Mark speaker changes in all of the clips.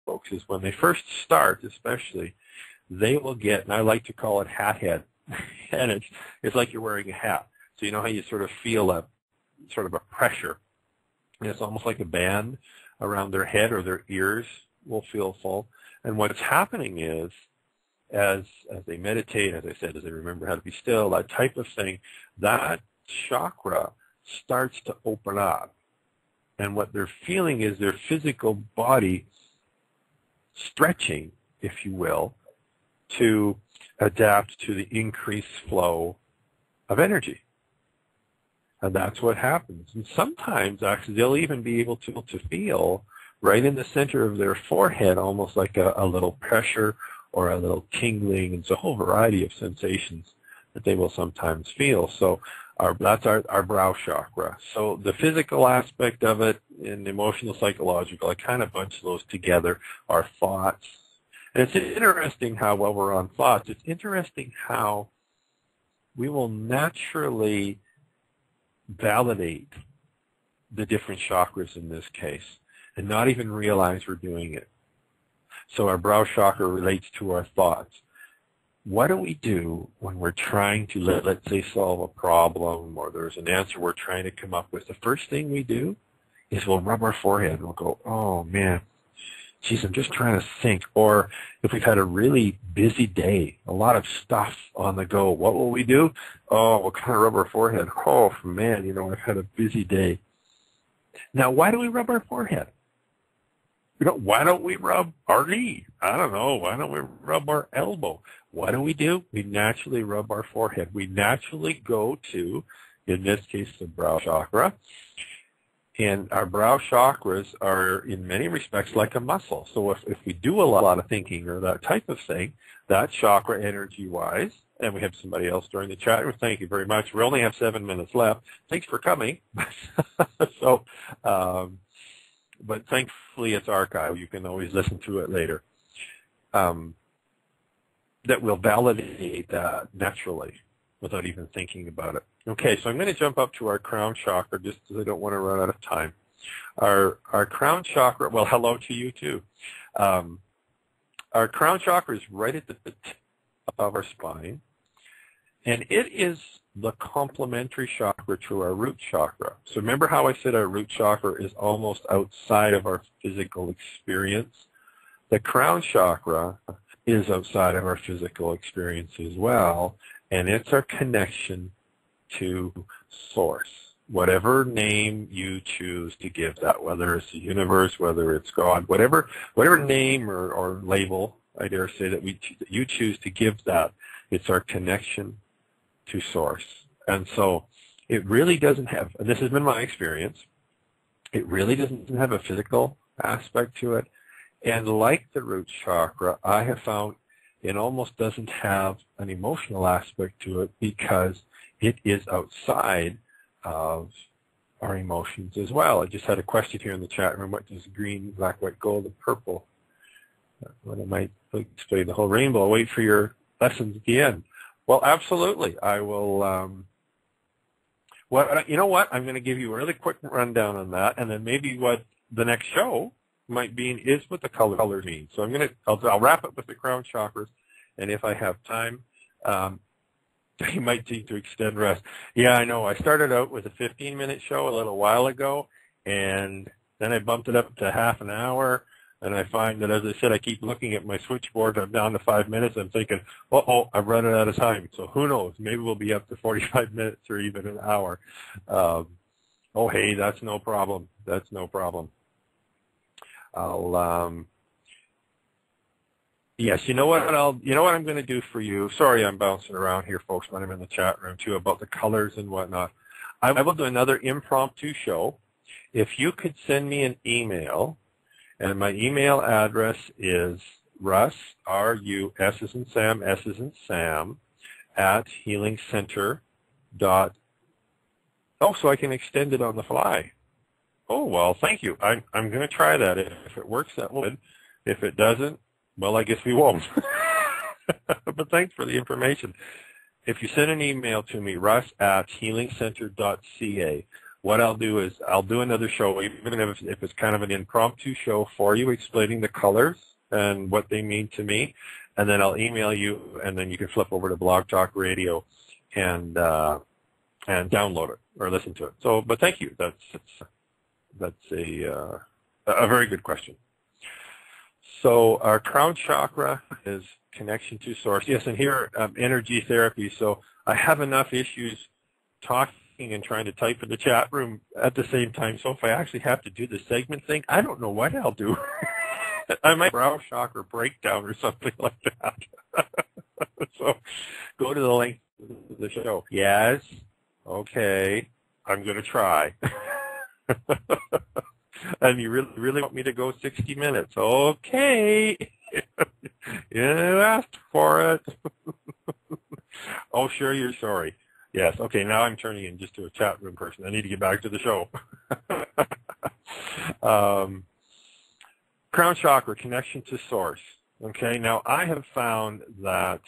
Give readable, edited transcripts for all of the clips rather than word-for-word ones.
Speaker 1: folks is when they first start, especially, they will get, and I like to call it hat head, and it's like you're wearing a hat. So you know how you sort of feel a sort of a pressure, and it's almost like a band around their head, or their ears will feel full. And what's happening is, as they meditate, as I said, as they remember how to be still, that type of thing, that chakra starts to open up. And what they're feeling is their physical body stretching, if you will, to adapt to the increased flow of energy. And that's what happens. And sometimes, actually, they'll even be able to feel right in the center of their forehead, almost like a little pressure or a little tingling. It's a whole variety of sensations that they will sometimes feel. So that's our brow chakra. So the physical aspect of it and the emotional, psychological, I kind of bunch those together, our thoughts. And it's interesting how, while we're on thoughts, it's interesting how we will naturally validate the different chakras in this case and not even realize we're doing it. So our brow chakra relates to our thoughts. What do we do when we're trying to, let's say, solve a problem, or there's an answer we're trying to come up with? The first thing we do is we'll rub our forehead and we'll go, oh man, geez, I'm just trying to think. Or if we've had a really busy day, a lot of stuff on the go, what will we do? Oh, we'll kind of rub our forehead. Oh man, you know, I've had a busy day. Now, why do we rub our forehead? You know, why don't we rub our knee? I don't know. Why don't we rub our elbow? What do? We naturally rub our forehead. We naturally go to, in this case, the brow chakra. And our brow chakras are, in many respects, like a muscle. So if we do a lot of thinking or that type of thing, that chakra energy-wise, and we have somebody else during the chat room. Thank you very much. We only have 7 minutes left. Thanks for coming. So, but thankfully it's archived. You can always listen to it later. That will validate that naturally without even thinking about it. Okay, so I'm going to jump up to our crown chakra just because I don't want to run out of time. Our crown chakra, well, hello to you too. Our crown chakra is right at the tip of our spine, and it is the complementary chakra to our root chakra. So remember how I said our root chakra is almost outside of our physical experience? The crown chakra is outside of our physical experience as well, and it's our connection to Source, whatever name you choose to give that, whether it's the universe, whether it's God, whatever name or label, I dare say, that you choose to give that, it's our connection to Source. And so it really doesn't have, and this has been my experience, it really doesn't have a physical aspect to it. And like the root chakra, I have found it almost doesn't have an emotional aspect to it because it is outside of our emotions as well. I just had a question here in the chat room. What does green, black, white, gold, and purple? When I might explain the whole rainbow. I'll wait for your lessons at the end. Well, absolutely. I will. Well, you know what? I'm going to give you a really quick rundown on that, and then maybe what the next show might be is what the colors mean. So I'll wrap it with the crown chakras, and if I have time, you might need to extend rest. Yeah, I know. I started out with a 15-minute show a little while ago, and then I bumped it up to half an hour, and I find that, as I said, I keep looking at my switchboard. I'm down to 5 minutes. I'm thinking, uh-oh, I'm running out of time. So who knows? Maybe we'll be up to 45 minutes or even an hour. Oh, hey, that's no problem. That's no problem. Yes, you know what I'm going to do for you. Sorry, I'm bouncing around here, folks, when I'm in the chat room too, about the colors and whatnot. I will do another impromptu show. If you could send me an email, and my email address is Russ, R-U-S as in Sam, S as in Sam, at healingcenter. Oh, so I can extend it on the fly. Oh, well, thank you. I'm going to try that. If it works, that would. If it doesn't, well, I guess we won't. But thanks for the information. If you send an email to me, Russ at healingcenter.ca, what I'll do is I'll do another show, even if it's kind of an impromptu show for you, explaining the colors and what they mean to me, and then I'll email you, and then you can flip over to Blog Talk Radio and download it or listen to it. So, but thank you. That's a very good question. So our crown chakra is connection to source. Yes, and here energy therapy. So I have enough issues talking and trying to type in the chat room at the same time. So if I actually have to do the segment thing, I don't know what I'll do. I might brow chakra breakdown or something like that. So go to the link to the show. Yes. Okay. I'm going to try. And you really want me to go 60 minutes? Okay. You asked for it. Oh, sure, you're sorry. Yes. Okay, now I'm turning in just to a chat room person. I need to get back to the show. Crown chakra, connection to source. Okay, now I have found that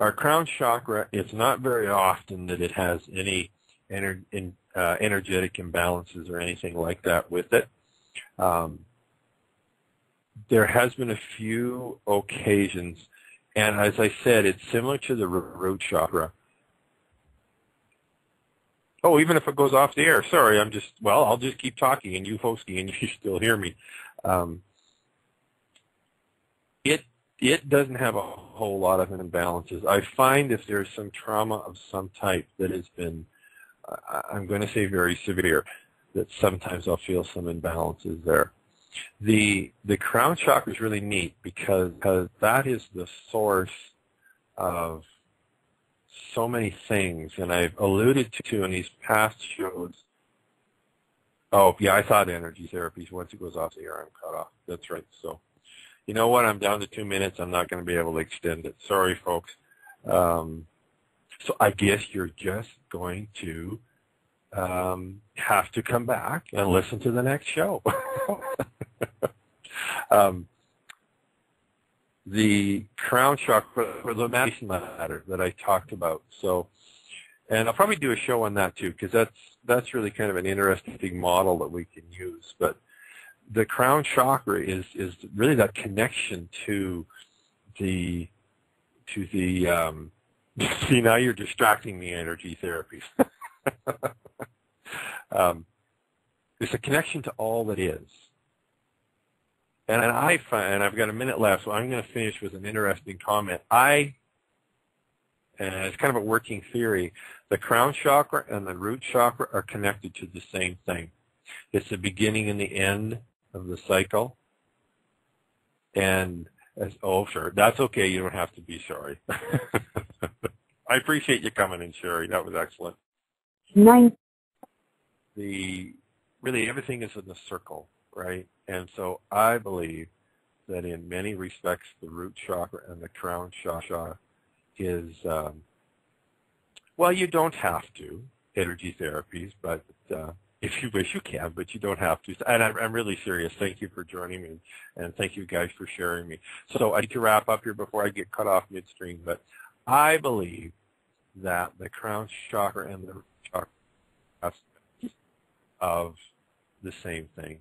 Speaker 1: our crown chakra, it's not very often that it has any energetic imbalances or anything like that with it. There has been a few occasions, and as I said, it's similar to the root chakra. Oh, even if it goes off the air. Sorry, I'll just keep talking and you hosting and you still hear me. It doesn't have a whole lot of imbalances. I find if there's some trauma of some type that has been, I'm going to say very severe, that sometimes I'll feel some imbalances there. The crown chakra is really neat because that is the source of so many things, and I've alluded to in these past shows. Oh, yeah, I thought energy therapies, once it goes off the air, I'm cut off. That's right. So, you know what? I'm down to 2 minutes. I'm not going to be able to extend it. Sorry, folks. So I guess you're just going to have to come back and listen to the next show. The crown chakra, or the meditation ladder that I talked about. So, and I'll probably do a show on that too, because that's really kind of an interesting model that we can use. But the crown chakra is really that connection to the see, now you're distracting me, energy therapy. It's a connection to all that is. And I find, and I've got a minute left, so I'm going to finish with an interesting comment. And it's kind of a working theory, the crown chakra and the root chakra are connected to the same thing. It's the beginning and the end of the cycle. And, oh, sure, that's okay. You don't have to be sorry. I appreciate you coming in, Sherry. That was excellent. Really, everything is in the circle, right? And so I believe that in many respects, the root chakra and the crown chakra is, well, you don't have to, energy therapies, but if you wish, you can, but you don't have to. And I'm really serious. Thank you for joining me, and thank you guys for sharing me. So I need to wrap up here before I get cut off midstream, but I believe that the crown chakra and the root chakra are of the same thing.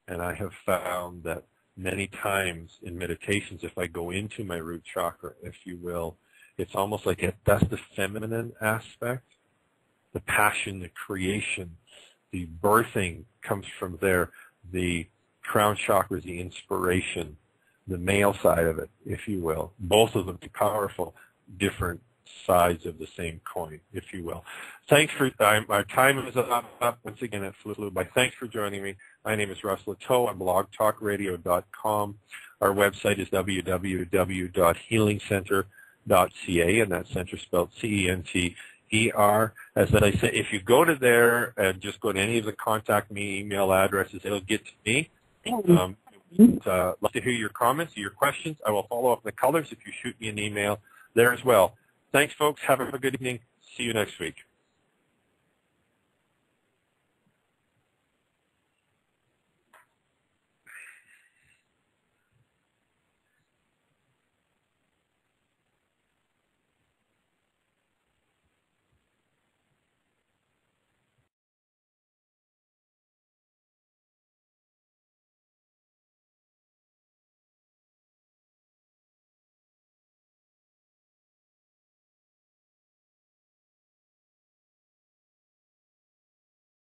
Speaker 1: And I have found that many times in meditations, if I go into my root chakra, if you will, it's almost like that's the feminine aspect. The passion, the creation, the birthing comes from there. The crown chakra is the inspiration, the male side of it, if you will. Both of them are powerful, different sides of the same coin, if you will. Thanks for, our time is up. Once again, it flew by. Thanks for joining me. My name is Russ Latow. I'm blogtalkradio.com. Our website is www.healingcenter.ca, and that's center spelled C-E-N-T-E-R. As I say, if you go to there and just go to any of the contact me email addresses, it'll get to me. Love to hear your comments, your questions. I will follow up in the colors if you shoot me an email there as well. Thanks, folks. Have a good evening. See you next week.